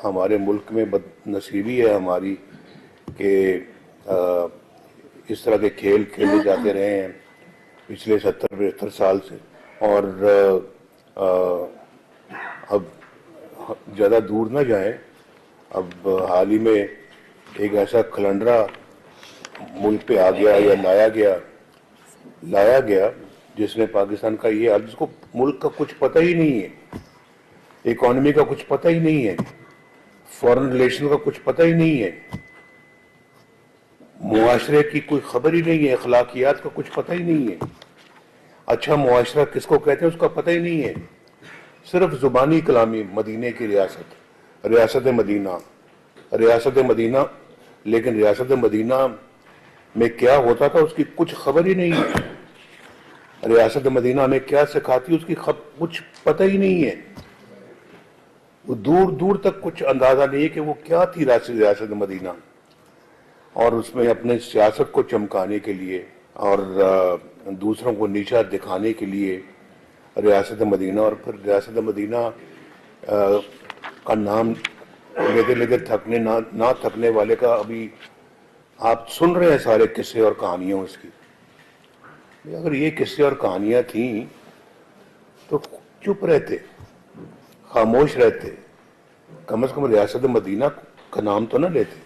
ہمارے ملک میں بد نصیبی ہے ہماری کہ اس طرح کے کھیل کھیلے جاتے رہے ہیں پچھلے 70-75 سال سے. اور اب زیادہ دور نہ جائیں. اب حال ہی میں ایک ایسا کھلنڈرا ملک پہ آ گیا یا لایا گیا جس نے پاکستان کا یہ جس کو ملک کا کچھ پتہ ہی نہیں ہے, اکانومی کا کچھ پتہ ہی نہیں ہے, فورن ریلیشن کا کچھ پتہ ہی نہیں ہے, معاشرے کی کوئی خبر ہی نہیں ہے, اخلاقیات کا کچھ پتہ ہی نہیں ہے, اچھا معاشرہ کس کو کہتے ہیں اس کا پتہ ہی نہیں ہے. صرف زبانی کلامی مدینے کی ریاست مدینہ, لیکن ریاست مدینہ میں کیا ہوتا تھا اس کی کچھ خبر ہی نہیں ہے. ریاست مدینہ میں کیا سکھاتی اس کی کچھ پتہ ہی نہیں ہے. وہ دور دور تک کچھ اندازہ نہیں ہے کہ وہ کیا تھی ریاست مدینہ. اور اس میں اپنے سیاست کو چمکانے کے لیے اور دوسروں کو نیچا دکھانے کے لیے ریاست مدینہ, اور پھر ریاست مدینہ کا نام لیتے لیتے نہ تھکنے والے کا ابھی آپ سن رہے ہیں سارے قصے اور کہانیاں اس کی. اگر یہ قصے اور کہانیاں تھیں تو چپ رہتے, خاموش رہتے, کم از کم ریاست مدینہ کا نام تو نہ لیتے.